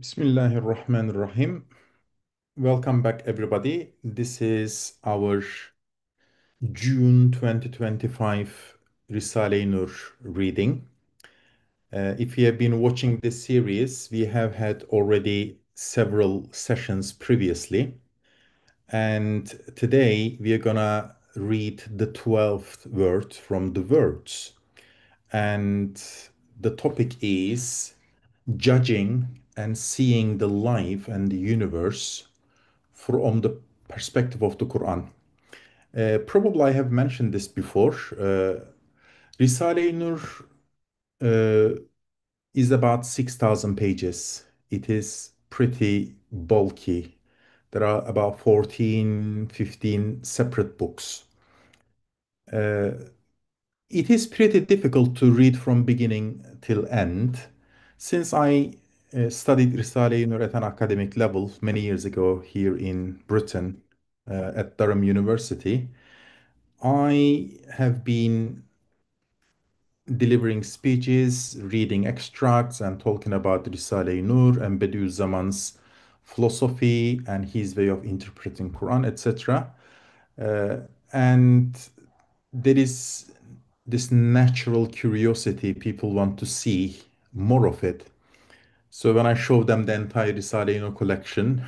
Bismillahirrahmanirrahim. Welcome back, everybody. This is our June 2025 Risale-i Nur reading. If you have been watching this series, we have had already several sessions previously. And today we are gonna read the 12th word from the words. And the topic is judging and seeing the life and the universe from the perspective of the Quran. Probably I have mentioned this before. Risale-i Nur uh, is about 6,000 pages. It is pretty bulky. There are about 14, 15 separate books. Uh, it is pretty difficult to read from beginning till end. Since I studied Risale-i Nur at an academic level many years ago here in Britain at Durham University, I have been delivering speeches, reading extracts, and talking about Risale-i Nur and Bediüzzaman's philosophy and his way of interpreting Quran, etc. Uh, and there is this natural curiosity. People want to see more of it. So when I show them the entire Risale-i Nur collection,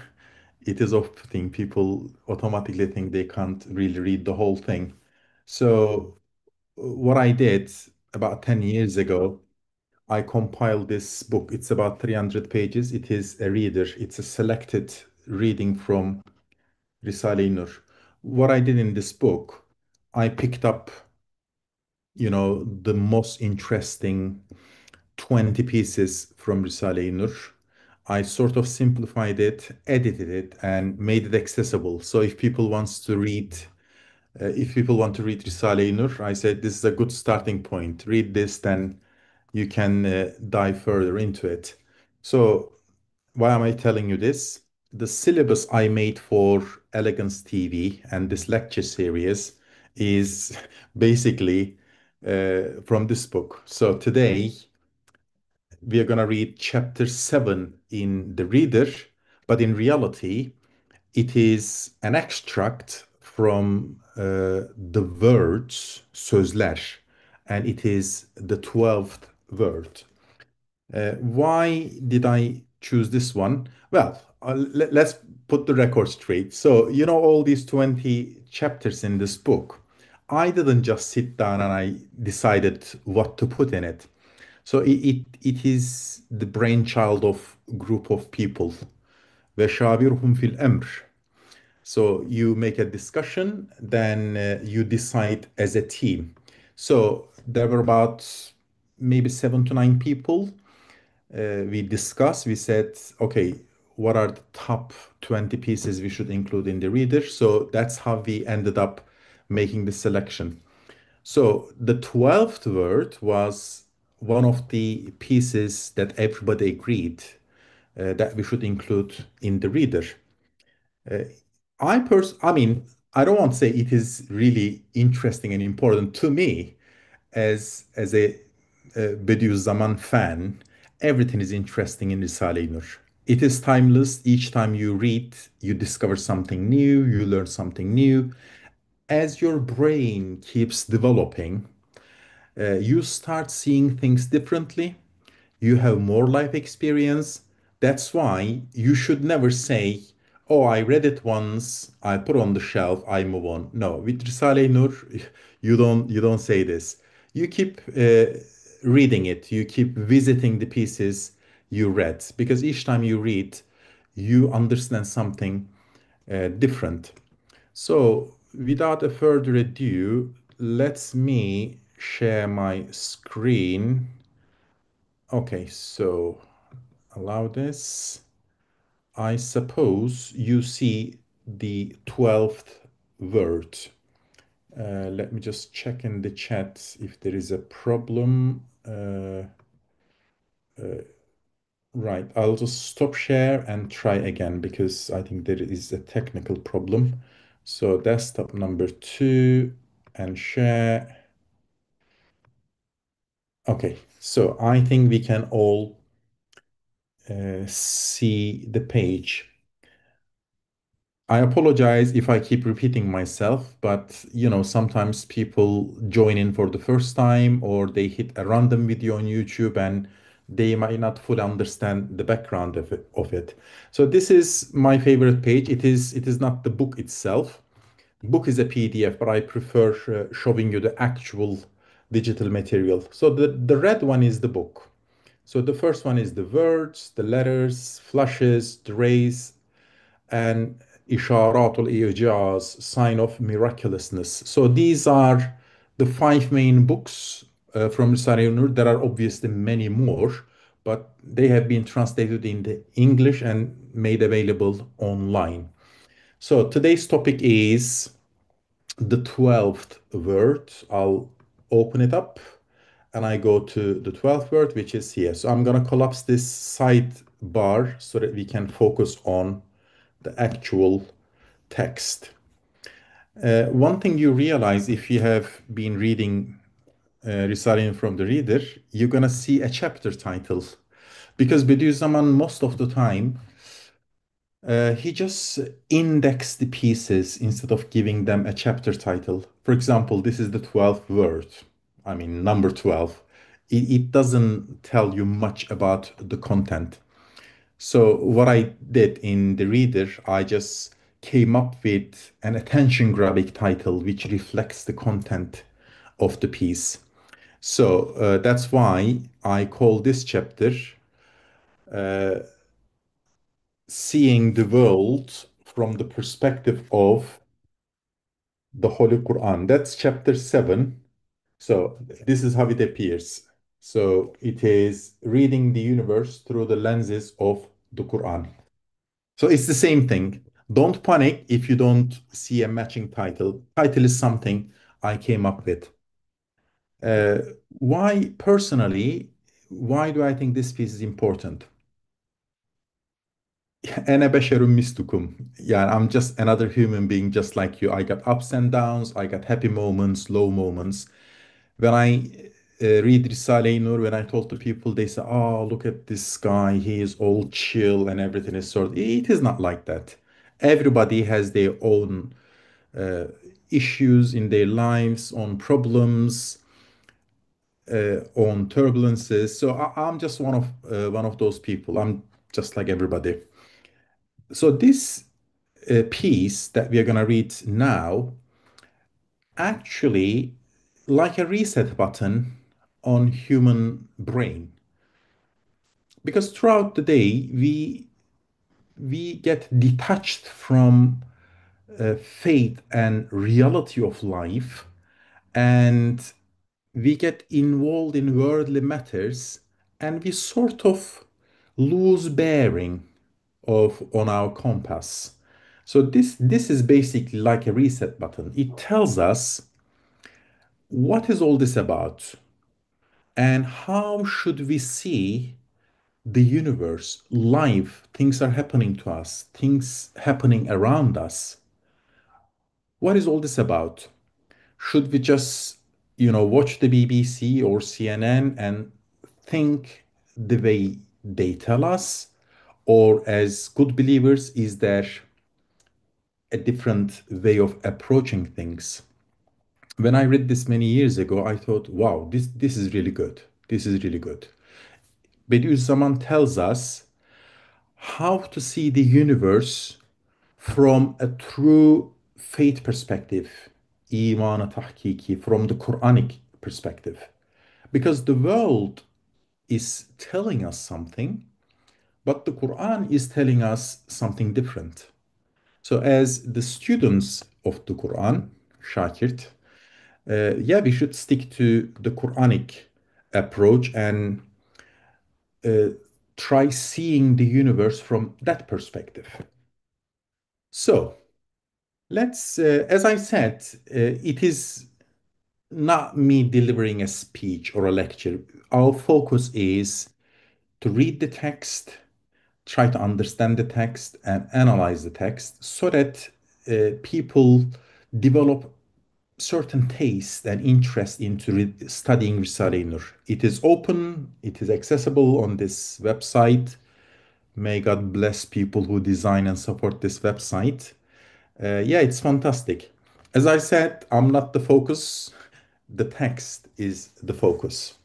it is off-putting. People automatically think they can't really read the whole thing. So what I did about 10 years ago, I compiled this book. It's about 300 pages. It is a reader. It's a selected reading from Risale-i Nur. What I did in this book, I picked up, the most interesting 20 pieces from Risale-i Nur. I sort of simplified it, edited it, and made it accessible. So if people want to read Risale-i Nur, I said this is a good starting point. Read this, then you can dive further into it. So, why am I telling you this? The syllabus I made for Elegance TV and this lecture series is basically from this book. So, today we are going to read chapter 7 in the reader, but in reality, it is an extract from the words, sözler, and it is the 12th word. Why did I choose this one? Well, let's put the record straight. So, all these 20 chapters in this book, I didn't just sit down and I decided what to put in it. So it is the brainchild of group of people. Ve şavirhum fil emr. So you make a discussion, then you decide as a team. So there were about maybe 7 to 9 people. We discussed, we said, okay, what are the top 20 pieces we should include in the reader? So that's how we ended up making the selection. So the 12th word was one of the pieces that everybody agreed that we should include in the reader. Uh, I mean, I don't want to say it is really interesting and important to me as a Bediüzzaman fan. Everything is interesting in Risale-i Nur. It is timeless. Each time you read, you discover something new, you learn something new. As your brain keeps developing, you start seeing things differently. You have more life experience. That's why you should never say, "Oh, I read it once, I put on the shelf, I move on." No, with Risale-i Nur, you don't say this. You keep reading it. You keep visiting the pieces you read because each time you read, you understand something different. So, without a further ado, let me share my screen. Okay, so allow this. I suppose you see the 12th word. Let me just check in the chat if there is a problem. Right, I'll just stop share and try again because I think there is a technical problem. So desktop number 2 and share. Okay, so I think we can all see the page. I apologize if I keep repeating myself, but sometimes people join in for the first time or they hit a random video on YouTube and they might not fully understand the background of it. So this is my favorite page. It is not the book itself. Book is a PDF, but I prefer showing you the actual digital material. So the red one is the book. So the first one is the words, the letters, flashes, the rays, and isharatul ijaz, sign of miraculousness. So these are the five main books from Risale-i Nur. There are obviously many more, but they have been translated into English and made available online. So today's topic is the 12th word. I'll open it up and I go to the 12th word, which is here. So I'm going to collapse this sidebar so that we can focus on the actual text. One thing you realize if you have been reading Risale from the Reader, you're going to see a chapter title. Because Bediüzzaman, most of the time, he just indexed the pieces instead of giving them a chapter title. For example, this is the 12th word. I mean, number 12. It doesn't tell you much about the content. So what I did in the reader, I just came up with an attention-grabbing title which reflects the content of the piece. So that's why I call this chapter Seeing the World from the Perspective of the Holy Quran. That's chapter 7. So this is how it appears. So it is reading the universe through the lenses of the Quran. So it's the same thing. Don't panic if you don't see a matching title. Title is something I came up with. Uh, why personally, why do I think this piece is important? Ene beşerun mislukum. Yani I'm just another human being just like you. I got ups and downs, I got happy moments, low moments. When I read Risale-i Nur, when I told the people, they say, "Oh, look at this guy. He is all chill and everything is sort." It is not like that. Everybody has their own uh, issues in their lives, own problems, own turbulences. So I'm just one of those people. I'm just like everybody. So this piece that we are going to read now actually like a reset button on human brain because throughout the day we get detached from faith and reality of life, and we get involved in worldly matters, and we sort of lose bearing of on our compass. So this is basically like a reset button. It tells us what is all this about and how should we see the universe, life, things are happening to us, things happening around us. What is all this about? Should we just, watch the BBC or CNN and think the way they tell us? Or as good believers, is there a different way of approaching things? When I read this many years ago, I thought, wow, this is really good. This is really good. Bediüzzaman tells us how to see the universe from a true faith perspective, iman tahkiki, from the Quranic perspective. Because the world is telling us something, but the Quran is telling us something different. So, as the students of the Quran, Shakirt, yeah, we should stick to the Quranic approach and uh, try seeing the universe from that perspective. So, as I said, it is not me delivering a speech or a lecture. Our focus is to read the text, try to understand the text, and analyze the text so that people develop certain taste and interest into studying Risale-i Nur. It is open, it is accessible on this website. May God bless people who design and support this website. Yeah, it's fantastic. As I said, I'm not the focus. The text is the focus.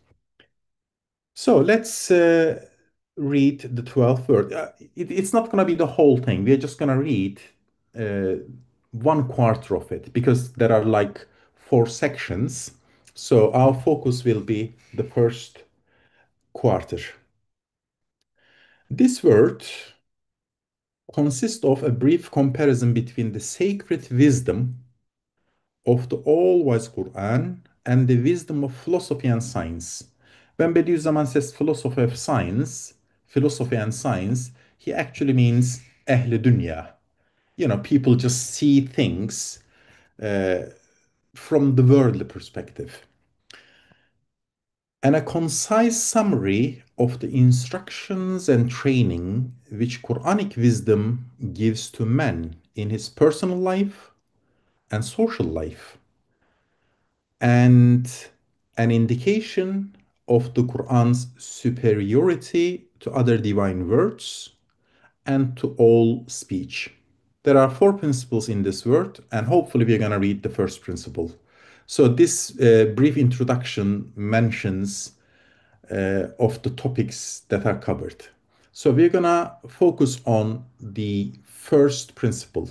So let's read the 12th word. It's not going to be the whole thing. We're just going to read uh, one quarter of it because there are like four sections. So our focus will be the first quarter. This word consists of a brief comparison between the sacred wisdom of the all-wise Quran and the wisdom of philosophy and science. When Bediüzzaman says philosophy and science, he actually means ehl dünya. You know, people just see things uh, from the worldly perspective. And a concise summary of the instructions and training which Quranic wisdom gives to man in his personal life and social life, and an indication of the Quran's superiority to other divine words and to all speech. There are four principles in this word, and hopefully, we're going to read the first principle. So, this brief introduction mentions of the topics that are covered. So, we're going to focus on the first principle.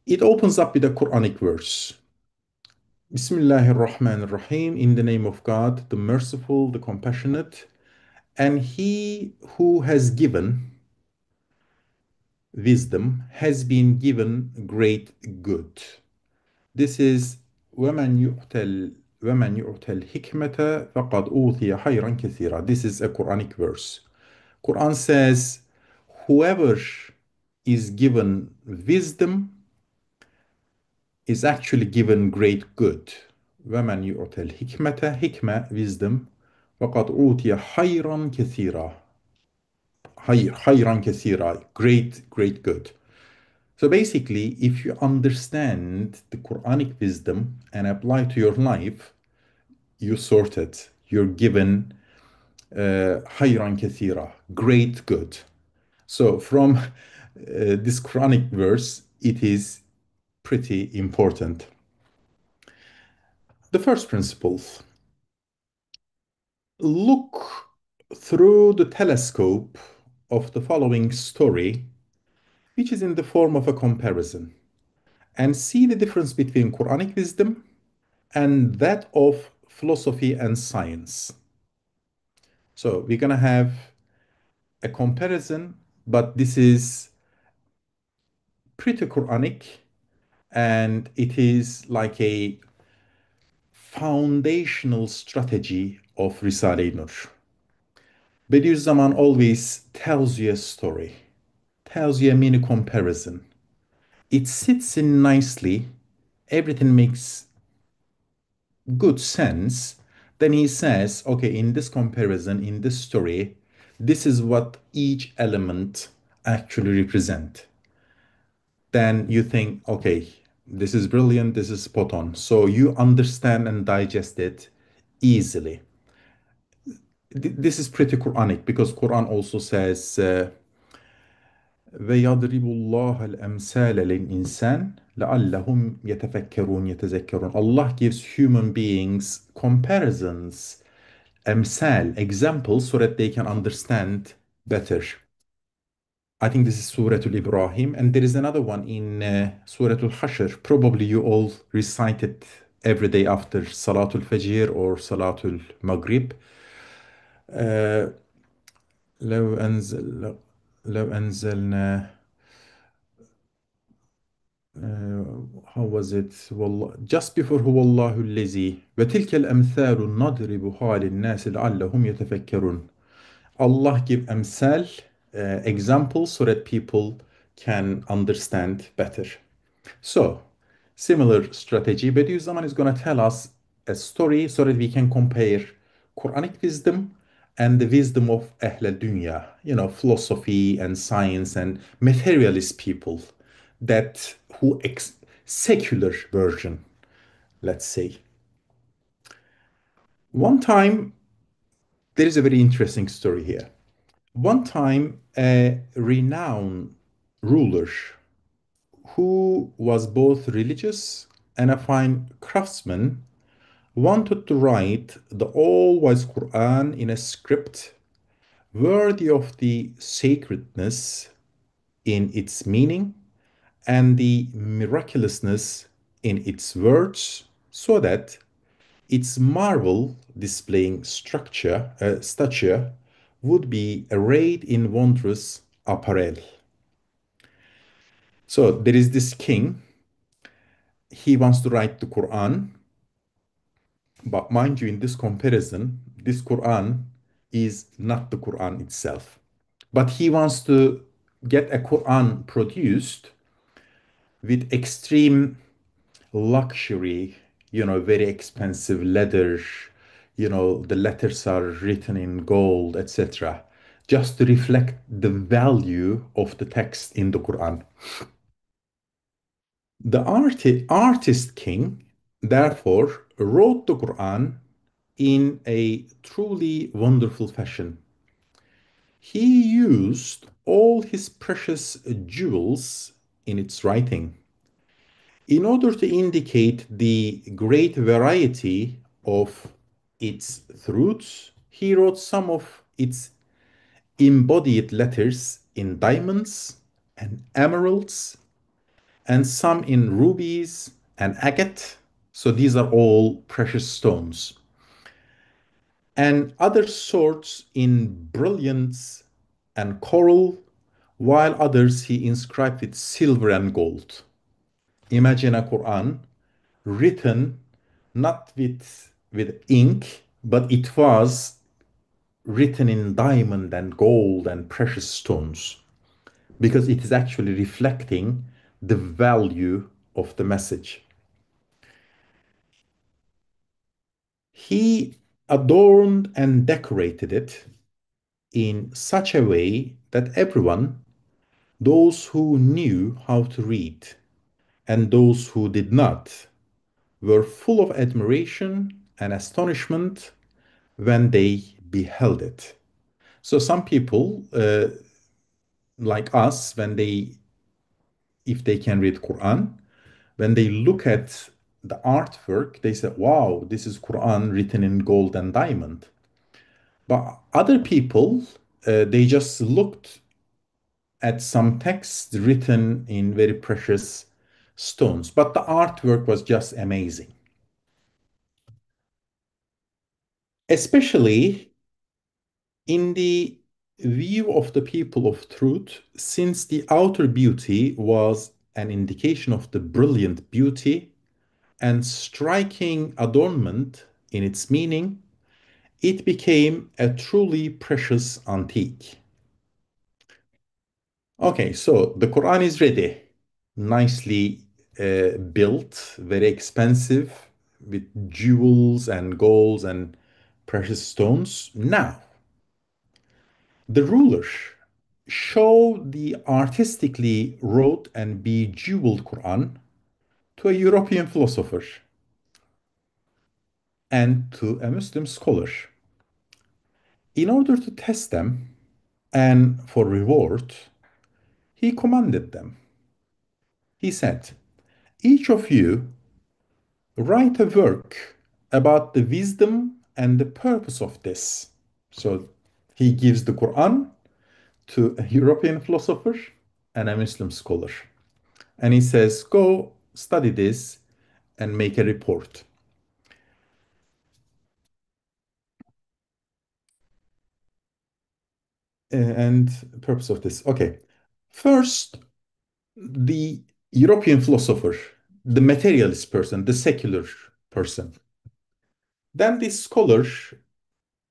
It opens up with a Quranic verse. Bismillahirrahmanirrahim, in the name of God, the merciful, the compassionate, and he who has given wisdom has been given great good. This is وَمَنْ يُؤْتَ الْحِكْمَةَ فَقَدْ أُوتِيَ خَيْرًا كَثِيرًا. This is a Quranic verse. Quran says, whoever is given wisdom is actually given great good. وَمَنْ يُؤْتَ الْحِكْمَةَ hikmah, wisdom. وَقَدْ أُوتِيَ خَيْرًا كَثِيرًا. خَيْرًا كَثِيرًا. Great good. So basically, if you understand the Quranic wisdom and apply to your life, you sort it. You're given خَيْرًا كَثِيرًا. Great good. So from this Quranic verse, it is pretty important. The first principle. Look through the telescope of the following story, which is in the form of a comparison, and see the difference between Quranic wisdom and that of philosophy and science. So we're going to have a comparison, but this is pretty Quranic and it is like a foundational strategy of Risale-i Nur. Bediüzzaman always tells you a story, tells you a mini comparison. It sits in nicely, everything makes good sense. Then he says, okay, in this comparison, in this story, this is what each element actually represent. Then you think, okay, this is brilliant, this is spot on. So you understand and digest it easily. This is pretty Quranic because Quran also says, وَيَضْرِبُ اللّٰهَ الْأَمْثَالَ لِلْإِنسَانِ لَعَلَّهُمْ يَتَفَكَّرُونَ يَتَذَكَّرُونَ. Allah gives human beings comparisons, examples, so that they can understand better. I think this is Surah Al-Ibrahim, and there is another one in Surah Al-Hashr. Probably you all recite it every day after Salatul Fajr or Salatul Maghrib. Uh, لو أنزل لو أنزلنا how was it? Just before هو الله الذي وتلك الأمثال نضربها للناس لعلهم يتفكرون. Allah give amsal, examples so that people can understand better. So, similar strategy, Bediüzzaman is going to tell us a story so that we can compare Quranic wisdom and the wisdom of Ahl Dunya, you know, philosophy and science and materialist people that secular version, let's say. One time, there is a very interesting story here. One time, a renowned ruler who was both religious and a fine craftsman wanted to write the all-wise Quran in a script worthy of the sacredness in its meaning and the miraculousness in its words, so that its marvel displaying stature would be arrayed in wondrous apparel. So there is this king, he wants to write the Quran, but mind you, in this comparison, this Quran is not the Quran itself. But he wants to get a Quran produced with extreme luxury, very expensive leather, the letters are written in gold, etc., just to reflect the value of the text in the Quran. The artist king, therefore, wrote the Quran in a truly wonderful fashion. He used all his precious jewels in its writing. In order to indicate the great variety of its truths, he wrote some of its embodied letters in diamonds and emeralds, and some in rubies and agate. So these are all precious stones. And other sorts in brilliance and coral, while others he inscribed with silver and gold. Imagine a Quran written not with ink, but it was written in diamond and gold and precious stones, because it is actually reflecting the value of the message. He adorned and decorated it in such a way that everyone, those who knew how to read and those who did not, were full of admiration and astonishment when they beheld it. So some people, like us, if they can read Quran, when they look at the artwork, they say, "Wow, this is Quran written in gold and diamond." But other people, they just looked at some text written in very precious stones, but the artwork was just amazing. Especially in the view of the people of truth, since the outer beauty was an indication of the brilliant beauty and striking adornment in its meaning, it became a truly precious antique. Okay, so the Quran is ready, nicely built, very expensive, with jewels and golds and precious stones. Now, the ruler showed the artistically wrote and bejeweled Quran to a European philosopher and to a Muslim scholar. In order to test them and for reward, he commanded them. He said, "Each of you write a work about the wisdom and the purpose of this." So he gives the Quran to a European philosopher and a Muslim scholar. And he says, "Go study this and make a report." And purpose of this. Okay. First, the European philosopher, the materialist person, the secular person. Then this scholar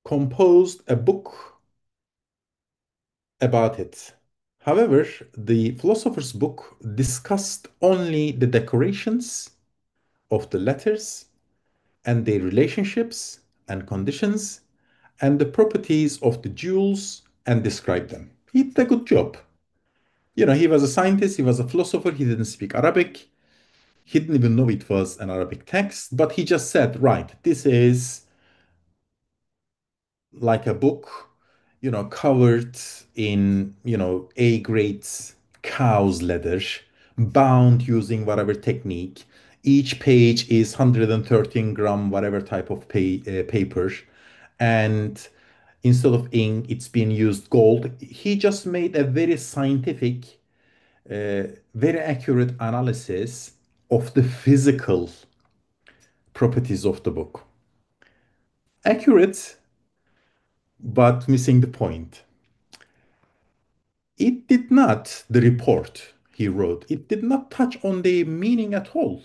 composed a book about it. However, the philosopher's book discussed only the decorations of the letters and their relationships and conditions and the properties of the jewels and described them. He did a good job. He was a scientist, he was a philosopher, he didn't speak Arabic, he didn't even know it was an Arabic text, but he just said, right, this is like a book. covered in, A grade cow's leather, bound using whatever technique. Each page is 113 gram, whatever type of paper. And instead of ink, it's being used gold. He just made a very scientific, very accurate analysis of the physical properties of the book. Accurate, but missing the point. It did not, the report he wrote, it did not touch on the meaning at all.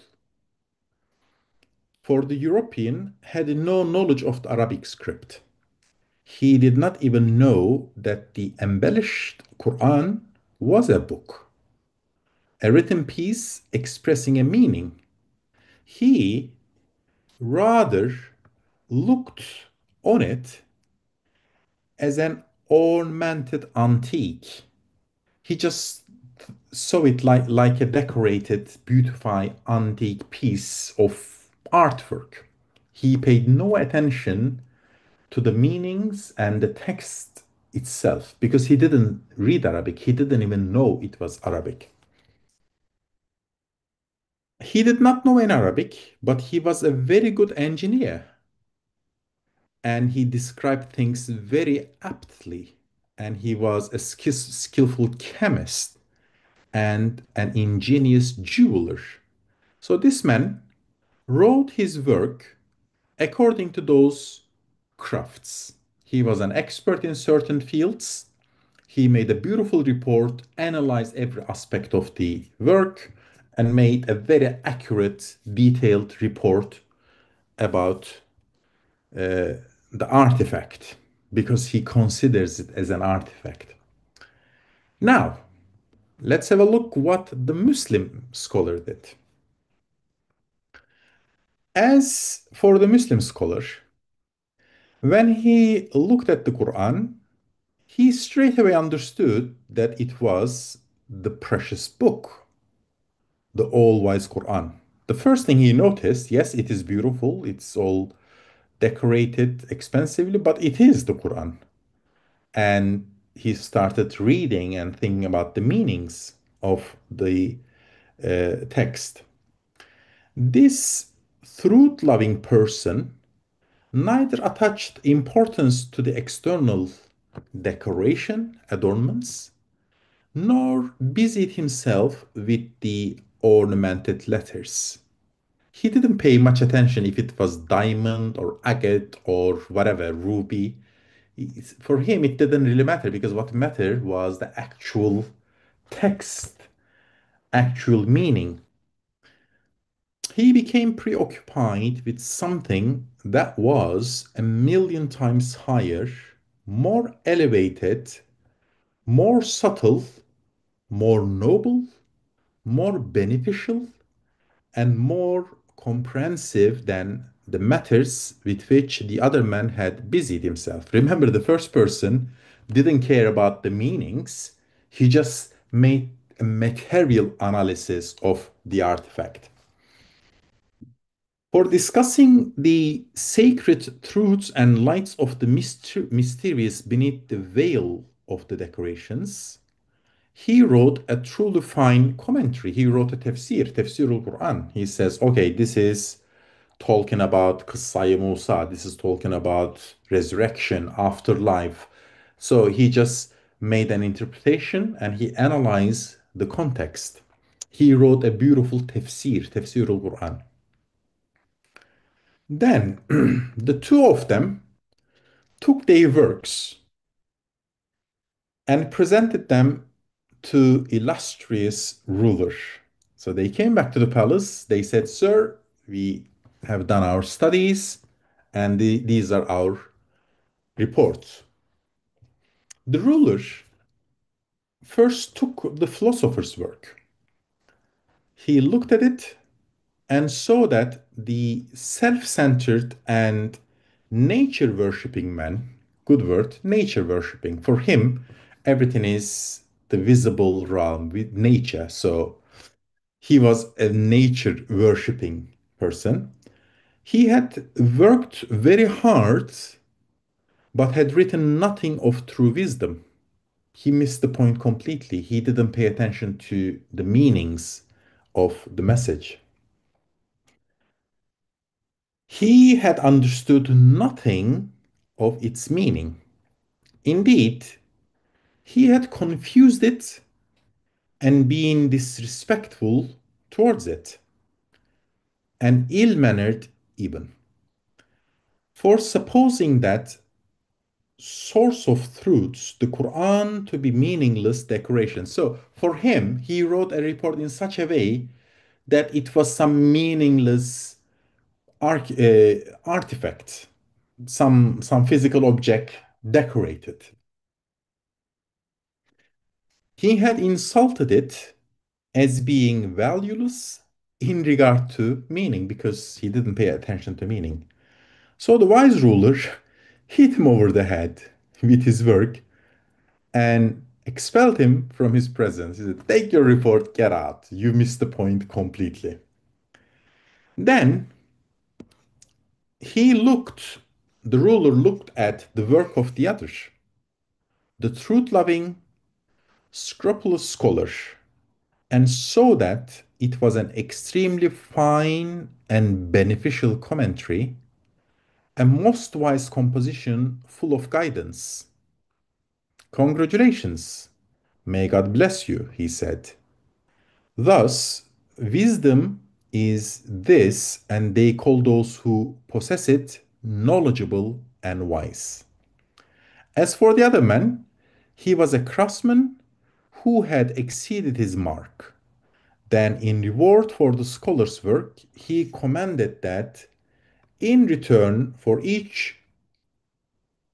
For the European had no knowledge of the Arabic script. He did not even know that the embellished Quran was a book, a written piece expressing a meaning. He rather looked on it as an ornamented antique. He just saw it like a decorated, beautified antique piece of artwork. He paid no attention to the meanings and the text itself because he didn't read Arabic. He didn't even know it was Arabic. He did not know in Arabic, but he was a very good engineer and he described things very aptly. And he was a skillful chemist and an ingenious jeweler. So this man wrote his work according to those crafts. He was an expert in certain fields. He made a beautiful report, analyzed every aspect of the work, and made a very accurate, detailed report about the artifact because he considers it as an artifact. Now, let's have a look what the Muslim scholar did. As for the Muslim scholar, when he looked at the Quran, he straight away understood that it was the precious book, the all-wise Quran. The first thing he noticed, yes, it is beautiful, it's all decorated expensively, but it is the Quran. And he started reading and thinking about the meanings of the text. This truth-loving person neither attached importance to the external decoration, adornments, nor busied himself with the ornamented letters. He didn't pay much attention if it was diamond or agate or whatever, ruby. For him, it didn't really matter because what mattered was the actual text, actual meaning. He became preoccupied with something that was a million times higher, more elevated, more subtle, more noble, more beneficial, and more comprehensive than the matters with which the other man had busied himself. Remember, the first person didn't care about the meanings, he just made a material analysis of the artifact. For discussing the sacred truths and lights of the mysterious beneath the veil of the decorations, he wrote a truly fine commentary. He wrote a tafsir al-Quran. He says, okay, this is talking about Qissay Musa, this is talking about resurrection, afterlife. So he just made an interpretation and he analyzed the context. He wrote a beautiful tafsir al-Quran. Then the two of them took their works and presented them to illustrious ruler. So they came back to the palace. They said, Sir, we have done our studies and these are our reports. The ruler first took the philosopher's work. He looked at it and saw that the self-centered and nature worshipping man, good word, nature worshipping, for him, everything is the visible realm with nature. So he was a nature worshipping person. He had worked very hard but had written nothing of true wisdom. He missed the point completely. He didn't pay attention to the meanings of the message. He had understood nothing of its meaning. Indeed, he had confused it and been disrespectful towards it, and ill mannered even. For supposing that source of truths, the Quran, to be meaningless decoration. So for him, he wrote a report in such a way that it was some meaningless artifact, some physical object decorated. He had insulted it as being valueless in regard to meaning because he didn't pay attention to meaning. So the wise ruler hit him over the head with his work and expelled him from his presence. He said, "Take your report, get out. You missed the point completely." Then he looked, the ruler looked at the work of the other, the truth loving, scrupulous scholar, and saw that it was an extremely fine and beneficial commentary, a most wise composition full of guidance. "Congratulations. May God bless you," he said. Thus, wisdom is this, and they call those who possess it knowledgeable and wise. As for the other man, he was a craftsman who had exceeded his mark. Then, in reward for the scholar's work, he commanded that in return for each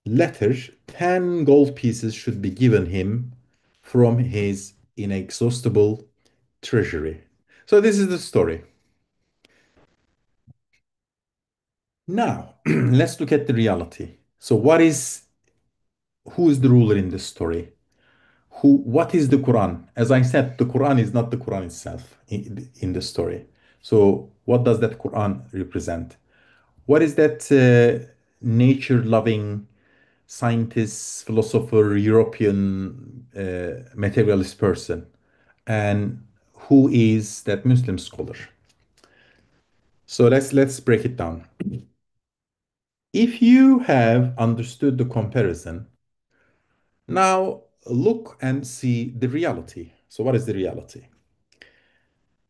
letter, 10 gold pieces should be given him from his inexhaustible treasury. So, this is the story. Now, let's look at the reality. So, who is the ruler in this story? What is the Quran? As I said, the Quran is not the Quran itself in the story. So, what does that Quran represent? What is that nature loving scientist, philosopher, European materialist person? And who is that Muslim scholar? So let's break it down. If you have understood the comparison, now look and see the reality. So what is the reality?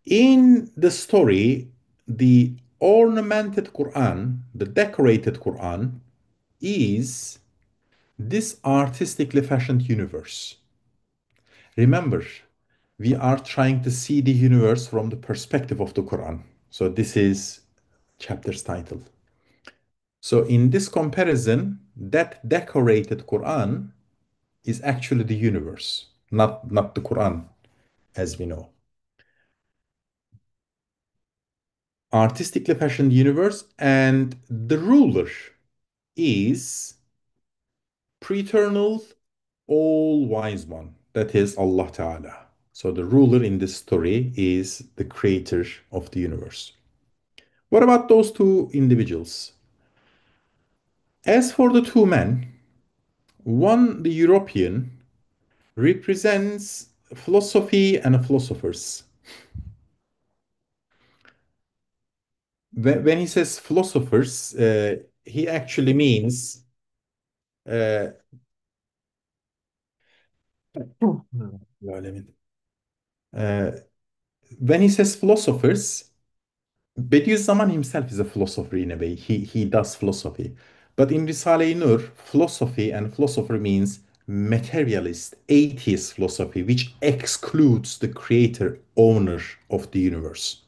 In the story, the ornamented Quran, the decorated Quran, is this artistically fashioned universe. Remember, we are trying to see the universe from the perspective of the Quran. So this is chapter's title. So in this comparison, that decorated Quran is actually the universe, not the Quran as we know. Artistically fashioned universe, and the ruler is pre-eternal, all-wise one. That is Allah Ta'ala. So the ruler in this story is the creator of the universe. What about those two individuals? As for the two men, one, the European, represents philosophy and philosophers. When he says philosophers, he actually means uh, uh, when he says philosophers, Bediüzzaman himself is a philosopher in a way. He does philosophy. But in Risale-i Nur, philosophy and philosopher means materialist, atheist philosophy, which excludes the creator, owner of the universe.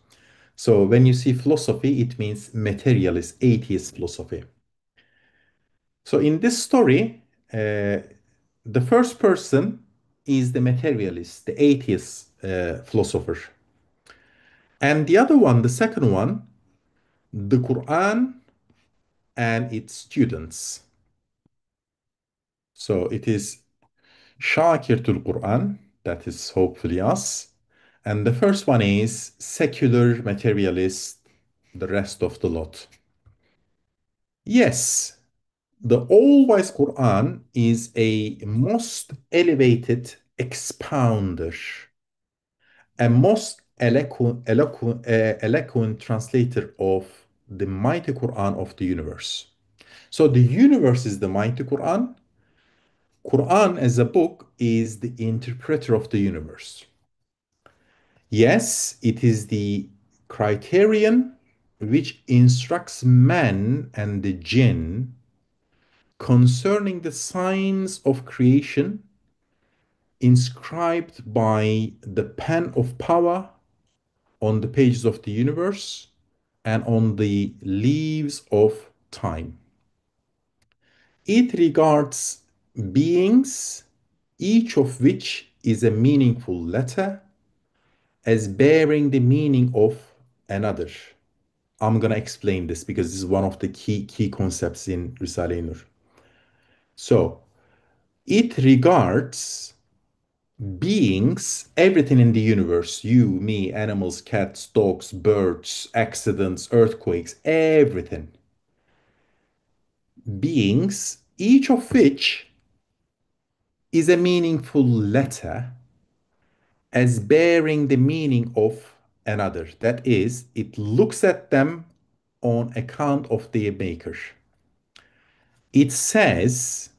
So when you see philosophy, it means materialist, atheist philosophy. So in this story, the first person is the materialist, the atheist philosopher. And the other one, the second one, the Quran and its students. So it is Shakirtul Quran, that is hopefully us. And the first one is secular materialist, the rest of the lot. Yes, The all-wise Quran is a most elevated expounder, a most eloquent translator of the mighty Quran of the universe. So the universe is the mighty Quran. Quran as a book is the interpreter of the universe. Yes, it is the criterion which instructs man and the jinn concerning the signs of creation inscribed by the pen of power on the pages of the universe and on the leaves of time. It regards beings, each of which is a meaningful letter, as bearing the meaning of another. I'm going to explain this because this is one of the key concepts in Risale-i Nur. So, it regards beings, everything in the universe, you, me, animals, cats, dogs, birds, accidents, earthquakes, everything. Beings, each of which is a meaningful letter as bearing the meaning of another. That is, it looks at them on account of their maker. It says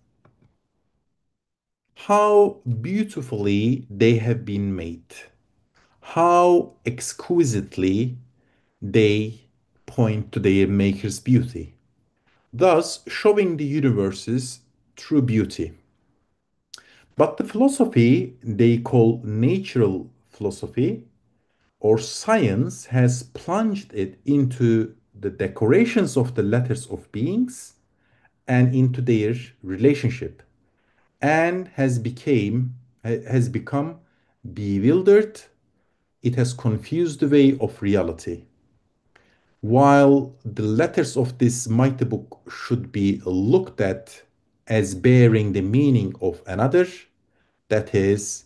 how beautifully they have been made, how exquisitely they point to their maker's beauty, thus showing the universe's true beauty. But the philosophy they call natural philosophy or science has plunged it into the decorations of the letters of beings and into their relationship and has become bewildered. It has confused the way of reality. While the letters of this mighty book should be looked at as bearing the meaning of another, that is,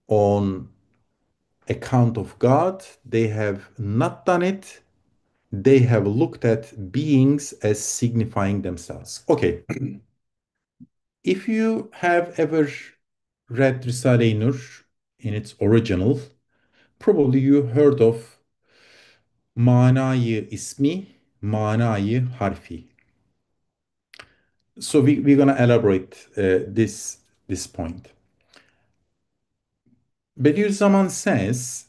on account of God, they have not done it. They have looked at beings as signifying themselves. Okay, if you have ever read Risale-i Nur in its original, probably you heard of manayı ismi, manayı harfi. So we're gonna elaborate this point. Bediüzzaman says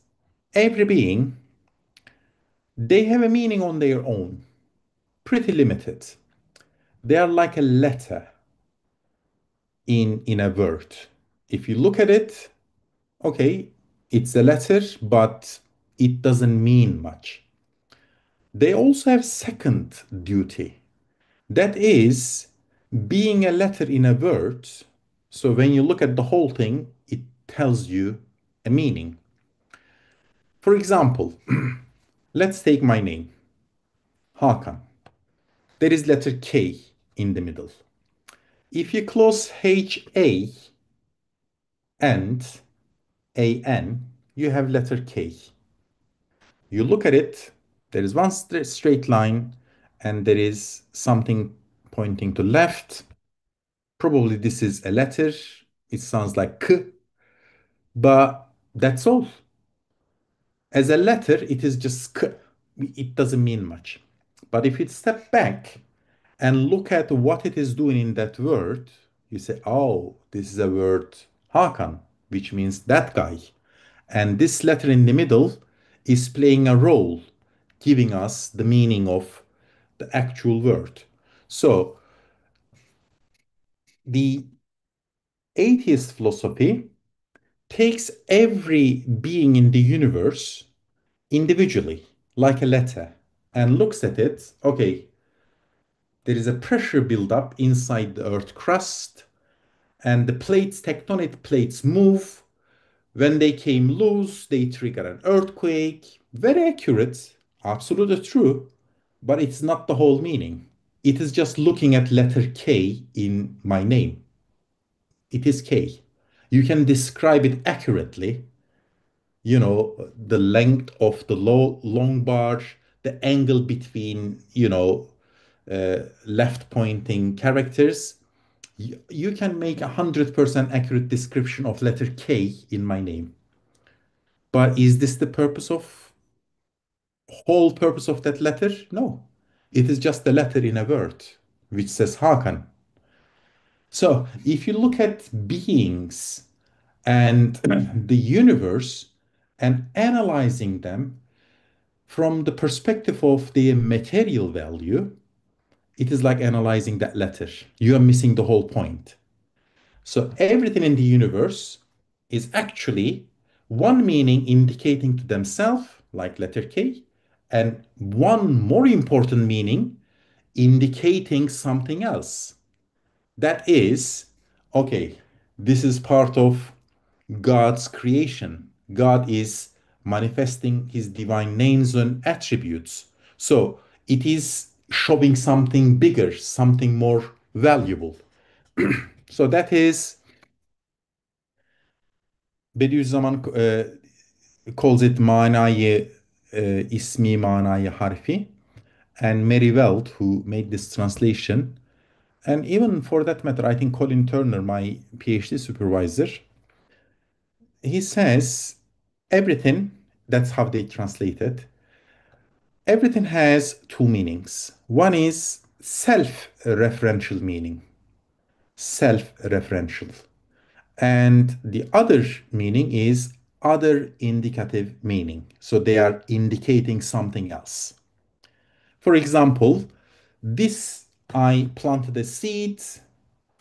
every being they have a meaning on their own, pretty limited. They are like a letter in a word. If you look at it, okay, it's a letter, but it doesn't mean much. They also have second duty. That is being a letter in a word. So when you look at the whole thing, it tells you a meaning. For example, let's take my name, Hakan. There is letter K in the middle. If you close HA and AN, you have letter K. You look at it, there is one straight line and there is something pointing to left. Probably this is a letter. It sounds like K, but that's all. As a letter, it is just K. It doesn't mean much. But if you step back and look at what it is doing in that word, you say, oh, this is a word Hakan, which means that guy. And this letter in the middle is playing a role, giving us the meaning of the actual word. So the atheist philosophy takes every being in the universe individually, like a letter, and looks at it. Okay, there is a pressure buildup inside the earth crust, and the plates, tectonic plates, move. When they came loose, they trigger an earthquake. Very accurate, absolutely true, but it's not the whole meaning. It is just looking at letter K in my name. It is K. You can describe it accurately, the length of the long bar, the angle between, left pointing characters. You can make 100% accurate description of letter K in my name. But is this the whole purpose of that letter? No. It is just a letter in a word which says Hakan. So if you look at beings and the universe and analyzing them from the perspective of their material value, it is like analyzing that letter. You are missing the whole point. So everything in the universe is actually one meaning indicating to themselves, like letter K, and one more important meaning indicating something else. That is, okay, this is part of God's creation. God is manifesting his divine names and attributes. So it is showing something bigger, something more valuable. So that is Bediüzzaman calls it manayı ismi manayı harfi. And Mary Weld, who made this translation, and even for that matter, I think Colin Turner, my PhD supervisor, he says everything, that's how they translate it, everything has two meanings. One is self-referential meaning, self-referential. And the other meaning is other indicative meaning. So they are indicating something else. For example, this I planted a seed,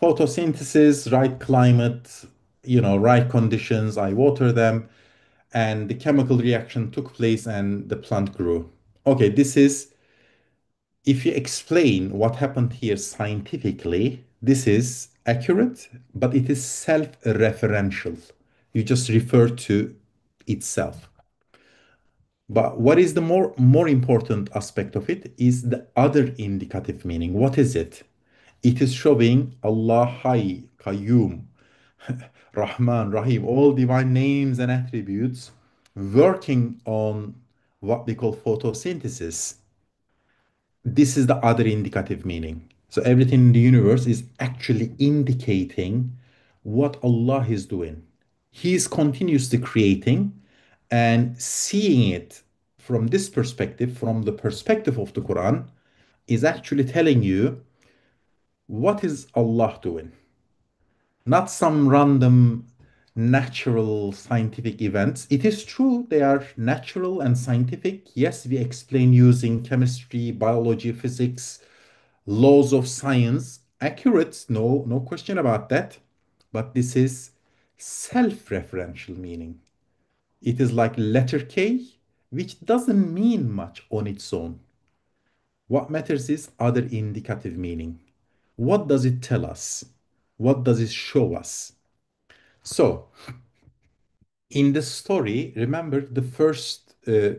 photosynthesis, right climate, right conditions, I water them, and the chemical reaction took place and the plant grew. Okay, this is, if you explain what happened here scientifically, this is accurate, but it is self-referential. You just refer to itself. But what is the more important aspect of it is the other indicative meaning. What is it? It is showing Allah Hay, Qayyum, Rahman, Rahim, all divine names and attributes working on what we call photosynthesis. This is the other indicative meaning. So everything in the universe is actually indicating what Allah is doing. He is continuously creating, and seeing it from this perspective, from the perspective of the Quran, is actually telling you what is Allah doing. Not some random natural scientific events. It is true they are natural and scientific. Yes, we explain using chemistry, biology, physics, laws of science. Accurate, no question about that. But this is self-referential meaning. It is like letter K, which doesn't mean much on its own. What matters is other indicative meaning. What does it tell us? What does it show us? So, in the story, remember the first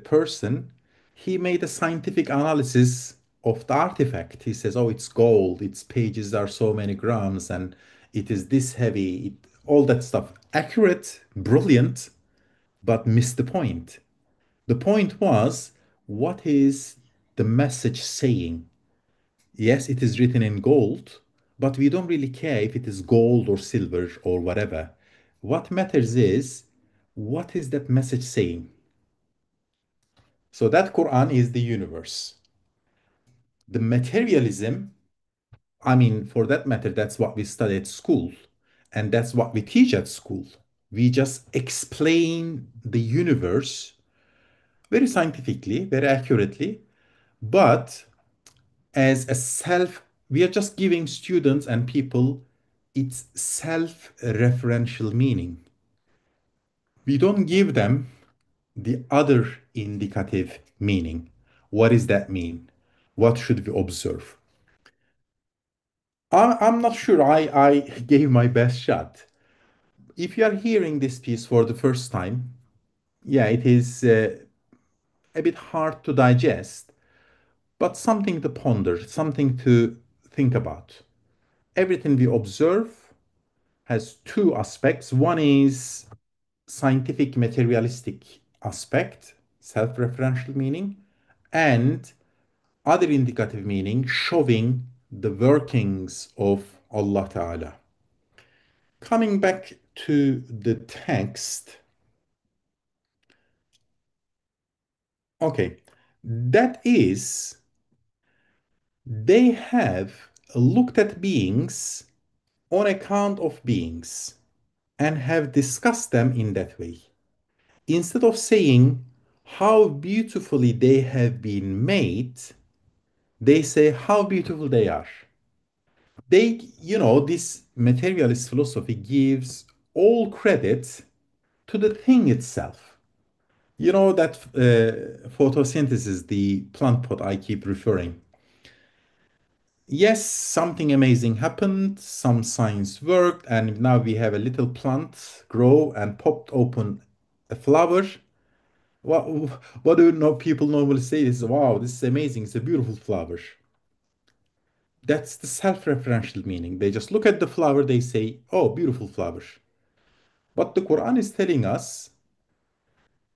person, he made a scientific analysis of the artifact. He says, oh, it's gold, its pages are so many grams, and it is this heavy, all that stuff. Accurate, brilliant, but missed the point. The point was, what is the message saying? Yes, it is written in gold, but we don't really care if it is gold or silver or whatever. What matters is, what is that message saying? So that Quran is the universe. The materialism, I mean, for that matter, that's what we study at school, and that's what we teach at school. We just explain the universe very scientifically, very accurately, but as a self, we are just giving students and people its self-referential meaning. We don't give them the other indicative meaning. What does that mean? What should we observe? I'm not sure I gave my best shot. If you are hearing this piece for the first time, yeah, it is a bit hard to digest, but something to ponder, something to think about. Everything we observe has two aspects. One is scientific materialistic aspect, self-referential meaning, and Other indicative meaning, showing the workings of Allah Ta'ala. Coming back to the text, okay, that is, they have looked at beings on account of beings and have discussed them in that way. Instead of saying how beautifully they have been made, they say how beautiful they are. This materialist philosophy gives all credit to the thing itself. You know that photosynthesis, the plant pot I keep referring. Yes, something amazing happened, some science worked, and now we have a little plant grow and popped open a flower. What, what do you know? People normally say this, wow, this is amazing, it's a beautiful flower. That's the self-referential meaning. They just look at the flower, they say, oh, beautiful flower. But the Quran is telling us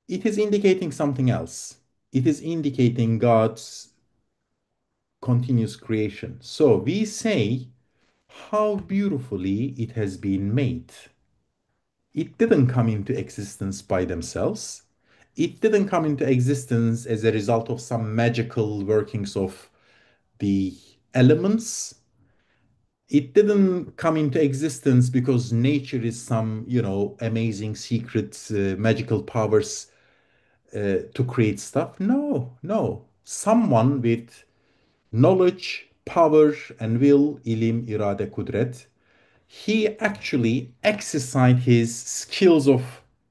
it is indicating something else. It is indicating God's continuous creation. So we say how beautifully it has been made. It didn't come into existence by themselves. It didn't come into existence as a result of some magical workings of the elements. It didn't come into existence because nature is some, amazing secret magical powers to create stuff. No, no. Someone with knowledge, power, and will, ilim, irade, kudret, he actually exercised his skills of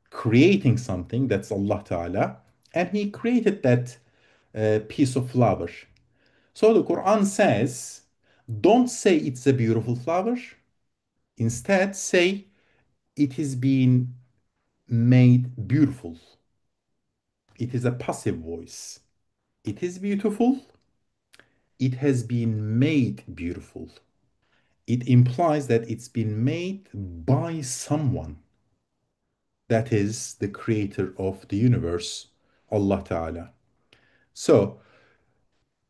creating something, that's Allah Ta'ala, and he created that piece of flower. So the Quran says, don't say it's a beautiful flower. Instead, say it has been made beautiful. It is a passive voice. It is beautiful. It has been made beautiful. It implies that it's been made by someone. That is the creator of the universe, Allah Ta'ala. So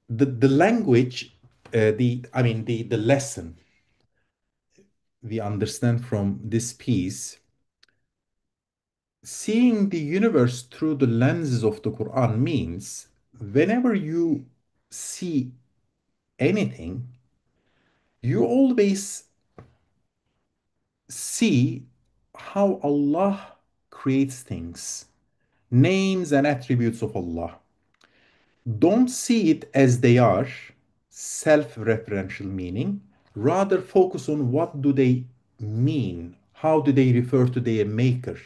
the language, the lesson we understand from this piece, seeing the universe through the lenses of the Quran means whenever you see anything, you always see how Allah creates things, names and attributes of Allah. Don't see it as they are, self-referential meaning. Rather focus on what do they mean? How do they refer to their maker?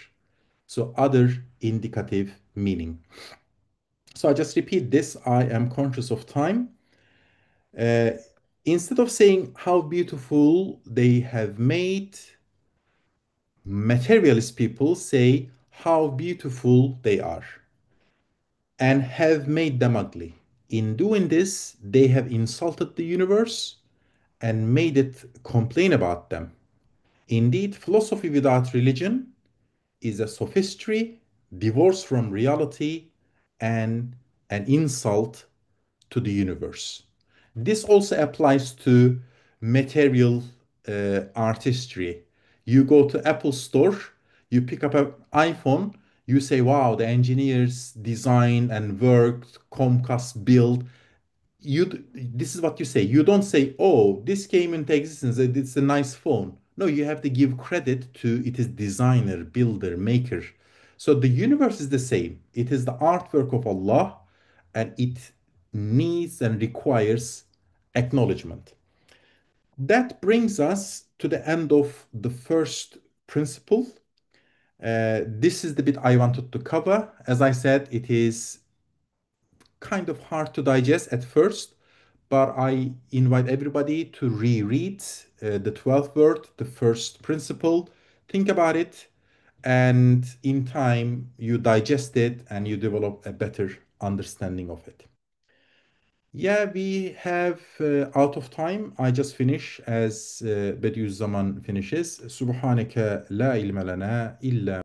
So other indicative meaning. So I just repeat this. I am conscious of time. Uh, Instead of saying how beautiful they have made, materialist people say how beautiful they are and have made them ugly. In doing this, they have insulted the universe and made it complain about them. Indeed, philosophy without religion is a sophistry, divorced from reality, and an insult to the universe. This also applies to material artistry. You go to Apple Store, you pick up an iPhone, you say, wow, the engineers designed and worked, Comcast built. This is what you say. You don't say, oh, this came into existence, it's a nice phone. No, you have to give credit to it is designer, builder, maker. So the universe is the same. It is the artwork of Allah and it needs and requires acknowledgement. That brings us to the end of the first principle. This is the bit I wanted to cover. As I said, it is kind of hard to digest at first, but I invite everybody to reread the 12th word, the first principle, think about it, and in time you digest it and you develop a better understanding of it. Yeah, we have out of time. I just finish as Bediüzzaman finishes. Subhaneke la ilme lana illa